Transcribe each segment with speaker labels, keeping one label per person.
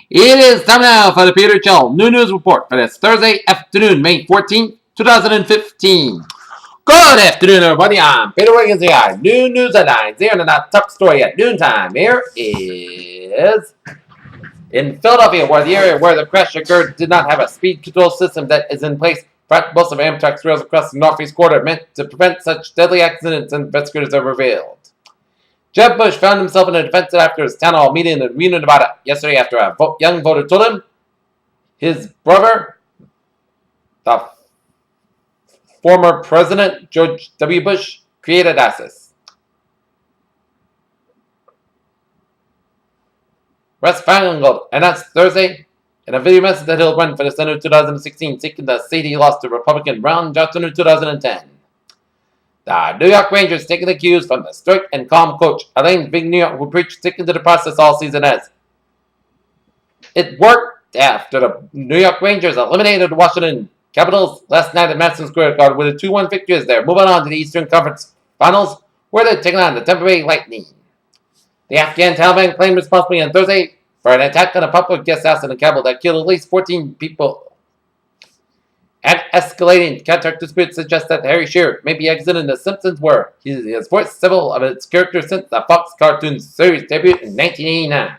Speaker 1: It is time now for the Peter Chell New News Report for this Thursday afternoon, May 14th, 2015. Good afternoon, everybody. I'm Peter Wiggins here. New news headlines here in the top story at noontime. Here is in Philadelphia, where the area where the crash occurred did not have a speed control system that is in place. Most of Amtrak's rails across the northeast corridor meant to prevent such deadly accidents, investigators have revealed. Jeb Bush found himself in a defensive after his town hall meeting in Reno, Nevada yesterday after a young voter told him his brother, the former President George W. Bush, created ISIS. Russ Feingold announced Thursday in a video message that he'll run for the Senate in 2016, seeking the seat he lost to Republican Ron Johnson in 2010. The New York Rangers taking the cues from the strict and calm coach Elaine Big New York, who preached sticking to the process all season as. It worked after the New York Rangers eliminated the Washington Capitals last night at Madison Square Garden with a 2-1 victory as they're moving on to the Eastern Conference Finals, where they're taking on the Tampa Bay Lightning. The Afghan Taliban claimed responsibility on Thursday for an attack on a public guest house in the capital that killed at least 14 people. An escalating contract dispute suggests that Harry Shearer may be exiting The Simpsons, where he has voiced several of its characters since the Fox cartoon series debut in 1989.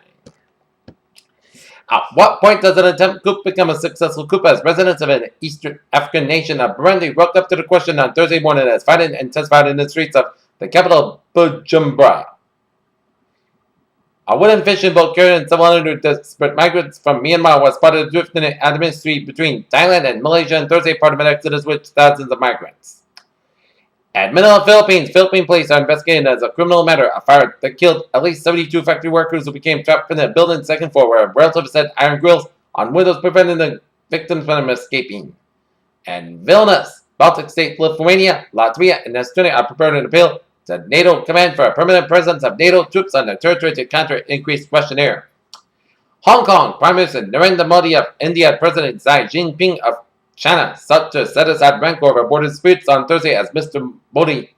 Speaker 1: At what point does an attempt coup become a successful coup as residents of an Eastern African nation of Burundi woke up to the question on Thursday morning as fighting intensified in the streets of the capital Bujumbura? A wooden fishing boat carrying several hundred desperate migrants from Myanmar was spotted drifting in Andaman Strait between Thailand and Malaysia on Thursday, part of an exodus with thousands of migrants. At Manila, Philippines, Philippine police are investigating as a criminal matter a fire that killed at least 72 factory workers who became trapped in a building's second floor where relatives had iron grills on windows preventing the victims from escaping. And Vilnius, Baltic state Lithuania, Latvia, and Estonia are preparing an appeal to NATO command for a permanent presence of NATO troops on their territory to counter increased Russian air. Hong Kong, Prime Minister Narendra Modi of India, President Xi Jinping of China sought to set aside rancor over border disputes on Thursday as Mr. Modi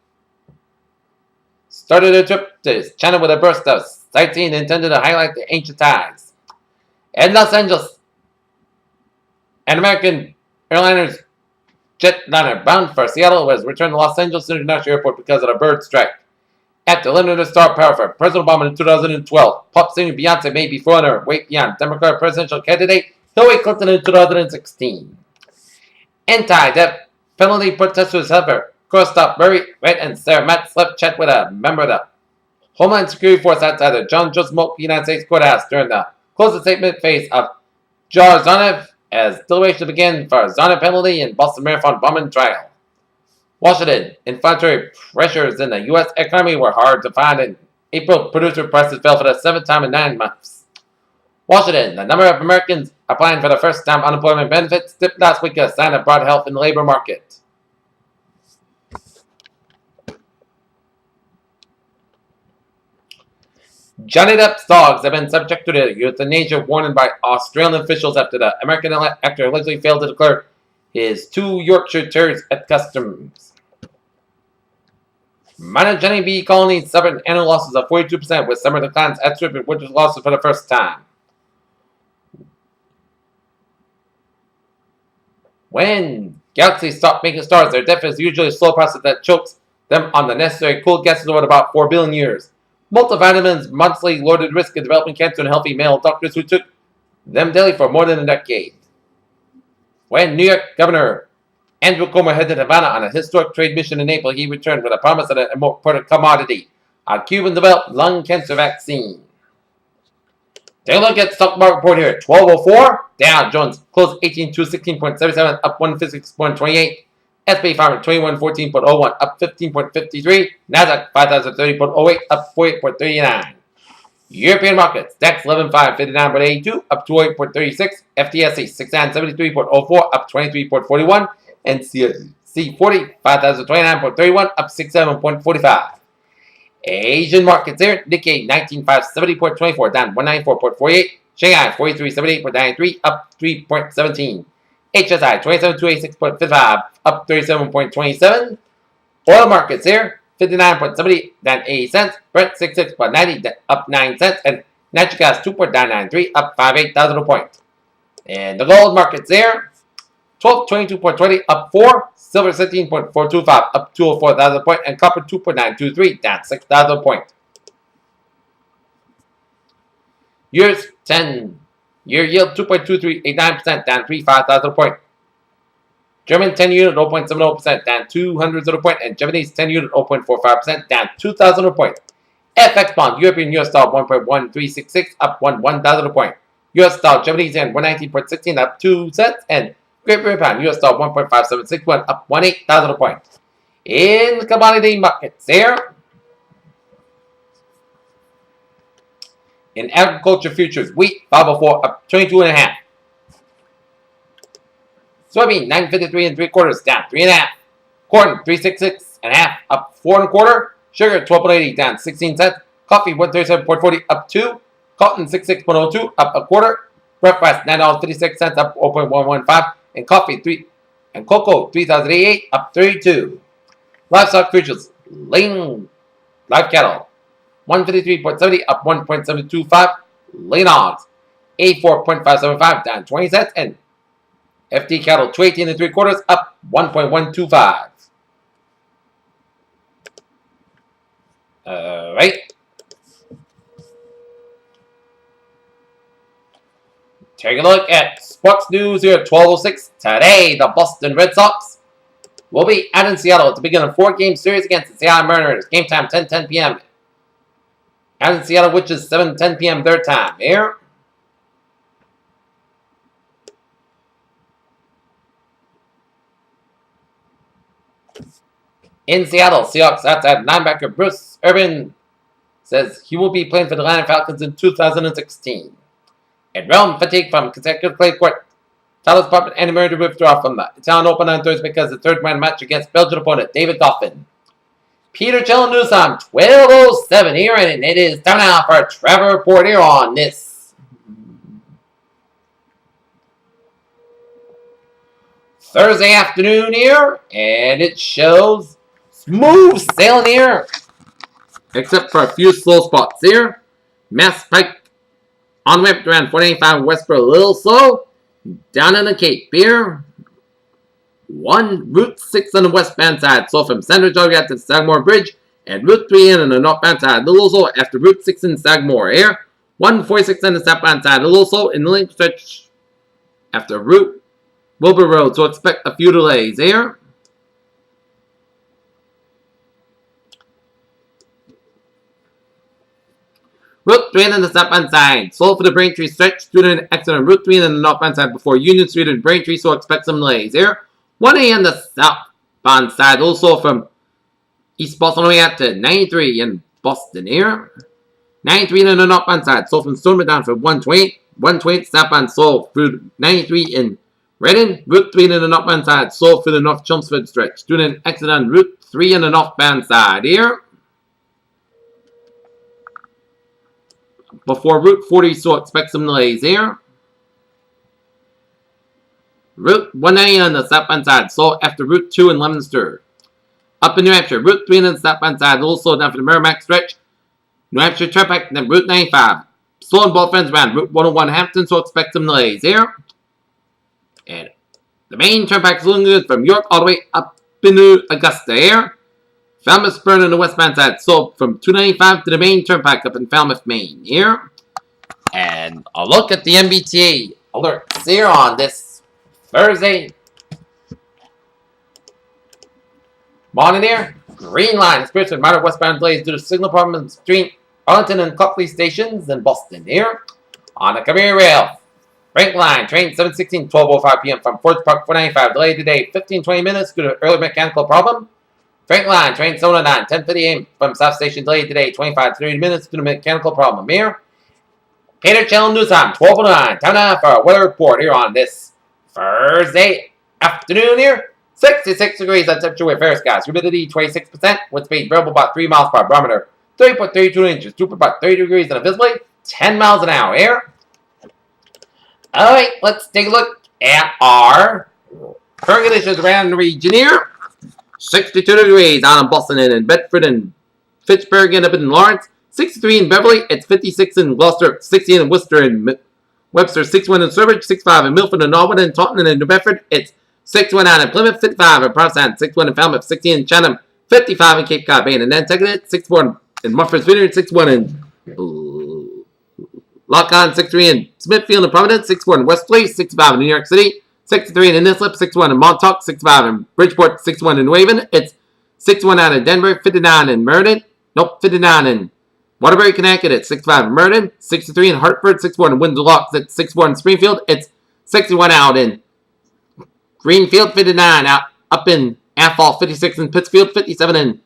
Speaker 1: started a trip to China with a burst of sightseeing intended to highlight the ancient ties. In Los Angeles, an American airliner's jetliner bound for Seattle was returned to Los Angeles International Airport because of a bird strike. After limited star power for President Obama in 2012, pop singer Beyonce may be throwing her weight beyond Democratic presidential candidate Hillary Clinton in 2016. Anti-death penalty protesters, however, crossed up Murray Red and Sarah Matt slept chat with a member of the Homeland Security Force outside the John Joseph Moult United States Courthouse during the closing statement phase of Jar Zarnev as deliberation began for Zarnev penalty in Boston Marathon bombing trial. Washington, inflationary pressures in the U.S. economy were hard to find in April. Producer prices fell for the 7th time in 9 months. Washington, the number of Americans applying for the first time unemployment benefits dipped last week, a sign of broad health in the labor market. Johnny Depp's dogs have been subject to the euthanasia warning by Australian officials after the American actor allegedly failed to declare his 2 Yorkshire Terriers at customs. Minor Johnny bee colonies suffered annual losses of 42%, with summer declines outstripping winter losses for the first time. When galaxies stop making stars, their death is usually a slow process that chokes them on the necessary cool gases over about 4 billion years. Multivitamins monthly lowered the risk of developing cancer in healthy male doctors who took them daily for more than a decade. When New York Governor Andrew Cuomo headed to Havana on a historic trade mission in April, he returned with a promise of an important commodity, a Cuban-developed lung cancer vaccine. Take a look at the stock market report here at 12:04. Dow Jones closed 18,216.77, up 156.28. S&P 500 2114.01, up 15.53. Nasdaq 5030.08, up 48.39. European markets, DAX 11,559.82, up 28.36. FTSE 673.04, up 23.41. And CAC 40, 5,029.31, up 67.45. Asian markets here, Nikkei 19,570.24, down 194.48. Shanghai 4378.93, up 3.17. HSI 27286.55, up 37.27. Oil markets here, 59.70, down 80 cents. Brent 66.90, up 9 cents. And Natural gas 2.993 up 58,000 a point. And the gold market's there. 1222.20 up 4. Silver 17.425 up 204,000 a point. And copper 2.923 down 6,000 a point. Years 10. Year yield 2.2389% down 35,000 a point. German 10 unit 0.70% down 200 a point. And Japanese 10 unit 0.45% down 2,000 a point. FX bond European US dollar 1.1366 up 1,000 a point. US dollar Japanese yen 119.16 up 2 cents. And Great Britain pound US dollar 1.5761 up 18,000 a point. In the commodity markets there. In agriculture futures, wheat 504 up 22.5. Soybean 953 3/4 down 3.5. Corn 366 1/2 up 4 1/4. Sugar 12.80 down 16 cents. Coffee 137.40 up 2. Cotton 66.02 up 1/4. Breakfast $9.56 up 0.115. And cocoa 3,088 up 32. Livestock futures lean live cattle 153.70 up 1.725. Lean hogs 84.575 down 20 cents. And FD cattle 218 3/4 up 1.125. Alright. Take a look at sports news here at 12:06. Today, the Boston Red Sox will be out in Seattle to begin a 4-game series against the Seattle Mariners. Game time 10:10 p.m. Out in Seattle, which is 7:10 p.m. their time. Here. In Seattle, Seahawks outside linebacker Bruce Irvin says he will be playing for the Atlanta Falcons in 2016. And realm fatigue from consecutive clay court. Dallas Department and Murray to withdraw from the Italian Open on Thursday because of the third-round match against Belgian opponent David Goffin. Peter Chell News on 12:07 here, and it is time now for a travel report here on this Thursday afternoon here, and it shows smooth sailing here, except for a few slow spots here. Mass Pike on the way up around 485 Westboro, a little slow. Down in the Cape here. Route 6 on the westbound side, so from Sandwich Drive to Sagamore Bridge, and Route 3 in on the northbound side, a little slow after Route 6 in Sagamore here. 146 on the southbound side, a little slow in the link stretch after Route Wilbur Road, so expect a few delays here. Route 3 on the southbound side, slow for the Braintree stretch, due to an accident on Route 3 on the northbound side before Union Street and Braintree, so expect some delays here. 1A on the southbound side, also from East Boston all the way out to 93 in Boston here. 93 on the northbound side, so from Stoneman down for 128. 128 southbound, so through 93 in Reading. Route 3 on the northbound side, so through the North Chelmsford stretch, due to an accident on Route 3 on the northbound side here. Before Route 40, so expect some delays here. Route 190 on the southbound side, so after Route 2 in Leominster. Up in New Hampshire, Route 3 on the southbound side, a little slow down for the Merrimack stretch. New Hampshire Turnpike, then Route 95. Slow on both ends around Route 101 Hampton, so expect some delays here. And the main turnpike is looking good from York all the way up into Augusta here. Falmouth Spur on the westbound side, so from 295 to the main turnpike up in Falmouth, Maine here. And a look at the MBTA alerts here on this Thursday morning here. Green line experienced with minor westbound delays due to signal problems between Arlington and Cockley stations in Boston here. On the Commuter Rail, Frank Line, train 716, 12:05 p.m. from Forest Park 495, delayed today 15-20 minutes due to early mechanical problem. Frank Line, train 709, 10:50 a.m. from South Station, delayed today 25-30 minutes due to mechanical problem here. Peter Channel News Time, 12:09. Time now for a weather report here on this Thursday afternoon here. 66 degrees on temperature with fair skies. Humidity 26%. Wind speed variable about 3 miles per barometer. 30.32 inches. Super about 30 degrees and visibility 10 miles an hour here. Alright, let's take a look at our current conditions around the region here. 62 degrees out in Boston and in Bedford and Fitchburg and up in Lawrence. 63 in Beverly, it's 56 in Gloucester, 60 in Worcester and Webster, 61 in Sturbridge, 65 in Milford and Norwood and Taunton and New Bedford, it's 61 out in Plymouth, 55 in Provincetown, 61 in Falmouth, 60 in Chatham, 55 in Cape Cod, Bay and Nantucket, 61 in Mufford's Vineyard, 61 in Lock-On, 63 in Smithfield and Providence, 61 in Westley, 65 in New York City, 63 in Islip, 61 in Montauk, 65 in Bridgeport, 61 in New Haven, it's 61 out in Denver, 59 in Meriden, 59 in Waterbury, Connecticut, it's 65 in Meriden, 63 in Hartford, 61 in Windsor Locks, it's 61 in Springfield, it's 61 out in Greenfield, 59 out up in Athol, 56 in Pittsfield, 57 in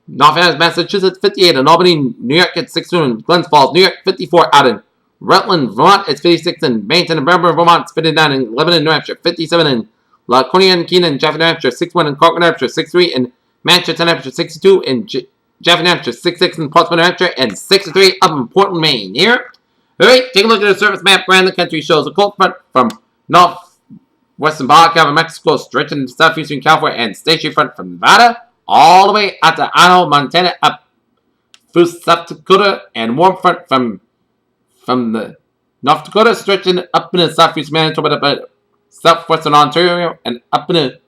Speaker 1: Northampton, Massachusetts, 58 in Albany, New York, it's 61 in Glens Falls, New York, 54 out in Rutland, Vermont, it's 56 in Bennington and Bremer, Vermont, it's 59 in Lebanon, New Hampshire, 57 in Laconia and Keenan, Jefferson, New Hampshire, 61 in Concord, New Hampshire, 63 in Manchester, New Hampshire, 62 in Jefferson, New Hampshire, 66 in Portsmouth, New Hampshire, and 63 up in Portland, Maine. Here, alright, take a look at the surface map around the country. Shows a cold front from northwestern Baja California, Mexico, stretching to southeastern California, and stationary front from Nevada all the way out to Idaho, Montana, up through South Dakota, and warm front from the North Dakota, stretching up in the southeast Manitoba, up southwestern Ontario, and up in the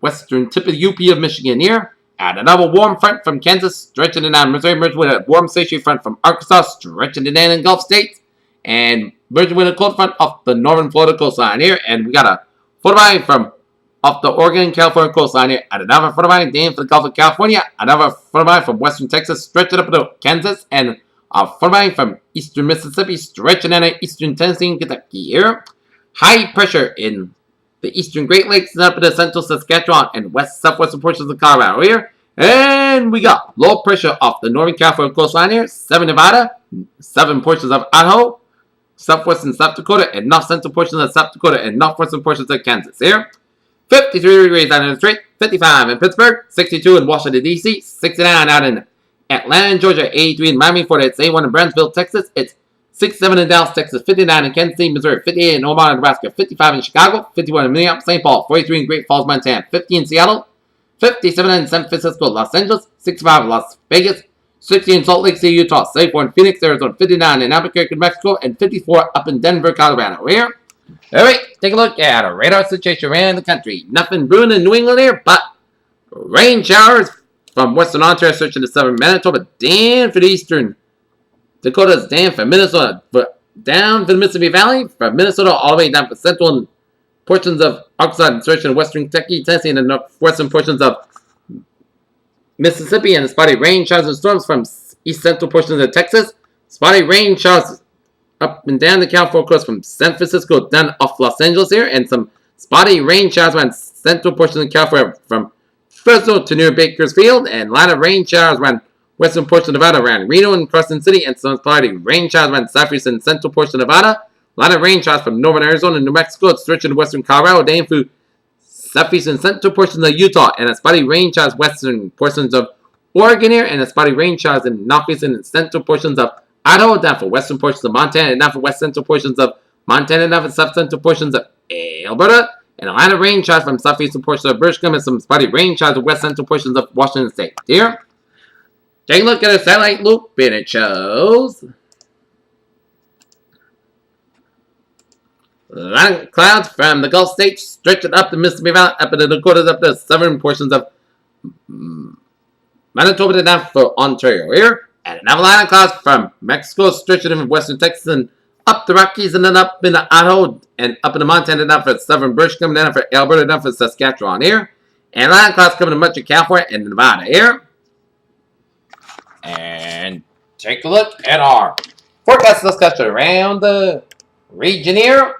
Speaker 1: western tip of the UP of Michigan here. And another warm front from Kansas, stretching down Missouri, merging with a warm stationary front from Arkansas, stretching down in Gulf states, and merging with a cold front off the northern Florida coastline here. And we got a photobody from off the Oregon, California coastline here. And another photobody down for the Gulf of California. Another photobody from western Texas, stretching up to Kansas, and a photobody from eastern Mississippi, stretching down to eastern Tennessee and Kentucky here. High pressure in the eastern Great Lakes and up in the central Saskatchewan and southwestern portions of Colorado here. And we got low pressure off the northern California coastline here. 7 Nevada, 7 portions of Idaho, southwestern South Dakota, and north central portions of South Dakota and northwestern portions of Kansas here. 53 degrees out in the Detroit, 55 in Pittsburgh, 62 in Washington, D.C., 69 out in Atlanta, Georgia, 83 in Miami, Florida, it's 81 in Brownsville, Texas, it's 67 in Dallas, Texas, 59 in Kansas City, Missouri, 58 in Omaha, Nebraska, 55 in Chicago, 51 in Minneapolis, St. Paul, 43 in Great Falls, Montana, 50 in Seattle, 57 in San Francisco, Los Angeles, 65 in Las Vegas, 60 in Salt Lake City, Utah, 74 in Phoenix, Arizona, 59 in Albuquerque, Mexico, and 54 up in Denver, Colorado. Here, alright, take a look at a radar situation around the country. Nothing brewing in New England here, but rain showers from western Ontario, searching to southern Manitoba, down for the eastern Dakota's, down for Minnesota, down for the Mississippi Valley, from Minnesota all the way down for central and portions of Arkansas and stretching western Kentucky, Tennessee, and the northwestern portions of Mississippi, and spotty rain showers and storms from east central portions of Texas. Spotty rain showers up and down the California coast from San Francisco down off Los Angeles here, and some spotty rain showers around central portions of California from Fresno to near Bakersfield, and a lot of rain showers around western portion of Nevada, around Reno and Carson City, and some spotty rain showers around southeast and central portion of Nevada. A lot of rain showers from northern Arizona and New Mexico, stretching to western Colorado, down through southeast and central portions of Utah, and a spotty rain showers western portions of Oregon here, and a spotty rain showers in northeast and central portions of Idaho, down for western portions of Montana, and down for west central portions of Montana, and down for south central portions of Alberta, and a lot of rain showers from southeastern portions of British Columbia, and some spotty rain showers of west central portions of Washington State. Here, take a look at a satellite loop, and it shows a lot of clouds from the Gulf states stretching up the Mississippi Valley, up in the Dakotas, up the southern portions of Manitoba to down for Ontario here. And another line of clouds from Mexico stretching in western Texas and up the Rockies, and then up into Idaho and up into Montana, down for southern British Columbia, down for Alberta, down for Saskatchewan here. And a line of clouds coming to much of California and Nevada here. And take a look at our forecast discussion around the region here.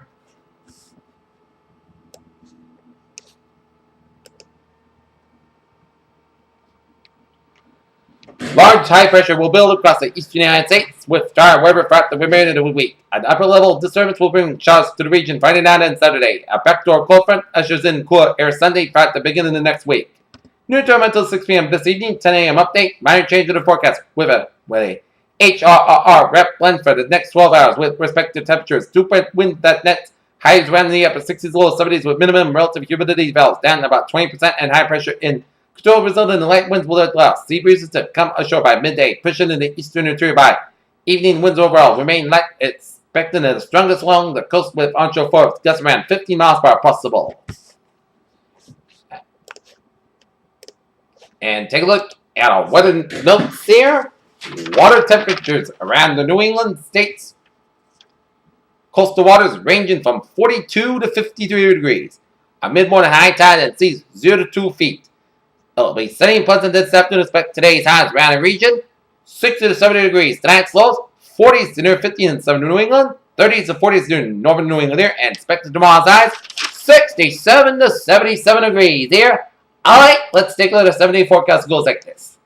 Speaker 1: Large high pressure will build across the eastern United States with dry weather throughout the remainder of the week. An upper level disturbance will bring showers to the region Friday night and Saturday. A backdoor cold front ushers in cooler air Sunday throughout the beginning of the next week. Noontime until 6 p.m. this evening, 10 a.m. update. Minor change to the forecast with a HRRR rep blend for the next 12 hours with respect to temperatures. 2 winds that nets highs around the upper 60s, low 70s with minimum relative humidity values down about 20%, and high pressure in Control resulted in the light winds will allow sea breezes to come ashore by midday, pushing in the eastern interior by evening. Winds overall remain light, expecting the strongest along the coast with onshore force, gusts around 15 miles per hour possible. And take a look at our weather notes here. Water temperatures around the New England states. Coastal waters ranging from 42 to 53 degrees. A mid-morning high tide at seas 0 to 2 feet. It'll be sunny and pleasant this afternoon. Expect today's highs around the region 60 to 70 degrees. Tonight's lows 40s to near 50 in southern New England, 30s to 40s in northern New England here, and expected tomorrow's highs 67 to 77 degrees here. Alright, let's take a look at the 7-day forecast. Goes like this.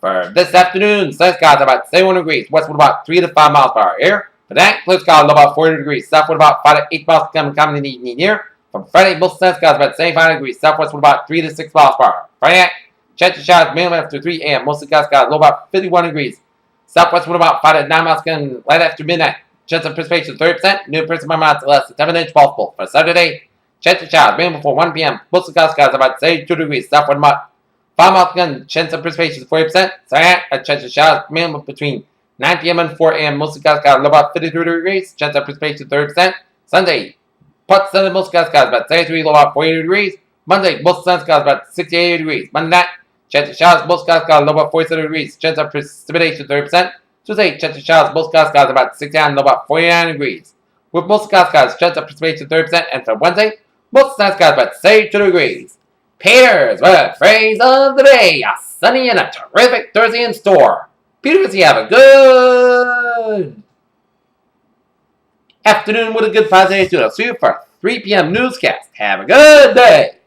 Speaker 1: For this afternoon, sun skies about 71 degrees, westward about 3 to 5 miles per hour here. For that, clear skies about 40 degrees, southward about 5 to 8 miles coming in the evening here. From Friday, most sun skies about 75 degrees, southwestward about 3 to 6 miles per hour. Friday night, chance of showers mainly after 3 a.m. Most skies low about 51 degrees, southwestward about 5 to 9 miles coming right after midnight. Chance of precipitation 30%, new precipitation amount less than 7 inch possible. For Saturday, chance of showers mainly before 1 p.m. Most skies about 72 degrees, southward about 5 miles coming. Chance of precipitation 40%. Saturday, a chance of showers mainly between 9 p.m. and 4 a.m. Most skies low about 53 degrees, chance of precipitation 30%. Sunday, part Sunday, most skies about 73, low about 48 degrees. Monday, most sun skies about 68 degrees. Monday night, chance of showers, most skies low about 47 degrees, chance of precipitation 30%. Tuesday, chance of showers, most skies about 69, low about 49 degrees. With most skies, chance of precipitation 30%. And for Wednesday, most sun skies about 72 degrees. Peters, what a phrase of the day. A sunny and a terrific Thursday in store. Peters, you have a good afternoon with a good positive attitude. I'll see you for 3 p.m. newscast. Have a good day.